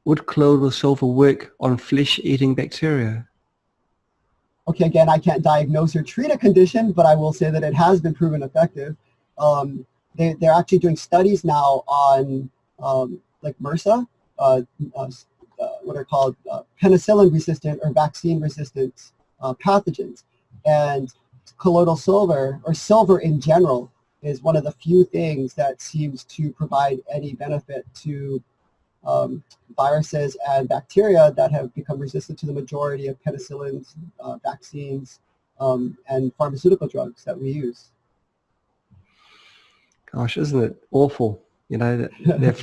would colloidal silver work on flesh-eating bacteria? Okay, again, I can't diagnose or treat a condition, but I will say that it has been proven effective. They're actually doing studies now on like MRSA, what are called penicillin-resistant or vaccine-resistant pathogens. And colloidal silver, or silver in general, is one of the few things that seems to provide any benefit to viruses and bacteria that have become resistant to the majority of penicillins, vaccines, and pharmaceutical drugs that we use. Gosh, isn't it awful? You know,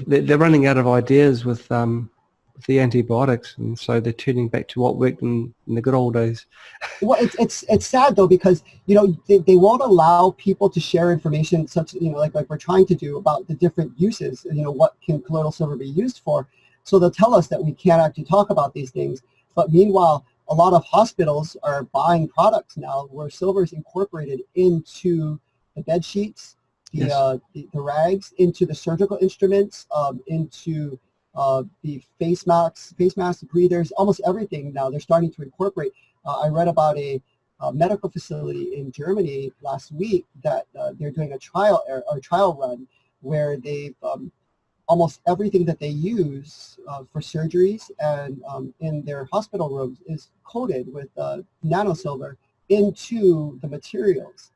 they're running out of ideas with the antibiotics, and so they're turning back to what worked in the good old days. Well, it's sad though, because you know they won't allow people to share information, such like we're trying to do, about the different uses. What can colloidal silver be used for? So they'll tell us that we can't actually talk about these things. But meanwhile, a lot of hospitals are buying products now where silver is incorporated into the bed sheets, the rags, into the surgical instruments, into the face masks, breathers, almost everything now they're starting to incorporate. I read about a medical facility in Germany last week that they're doing a trial run where they've almost everything that they use for surgeries and in their hospital rooms is coated with nanosilver into the materials,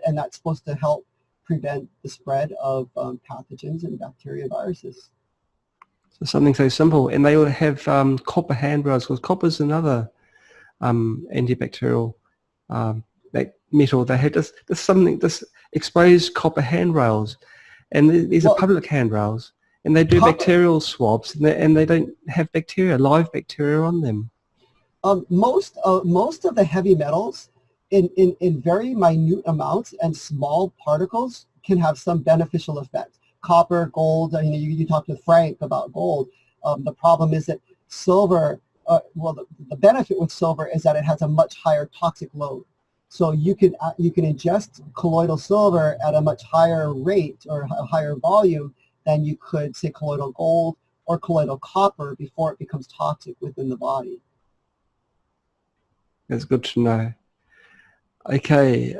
and that's supposed to help prevent the spread of pathogens and bacteria, viruses. So something so simple, and they will have copper handrails, because copper is another antibacterial metal. They had this exposed copper handrails, and these are public handrails, and they do bacterial swabs, and they don't have live bacteria on them. Most of the heavy metals in very minute amounts and small particles can have some beneficial effect. Copper, gold, you talked to Frank about gold. The problem is that silver, the benefit with silver is that it has a much higher toxic load. So you can ingest colloidal silver at a much higher rate or a higher volume than you could, say, colloidal gold or colloidal copper before it becomes toxic within the body. That's good to know. Okay.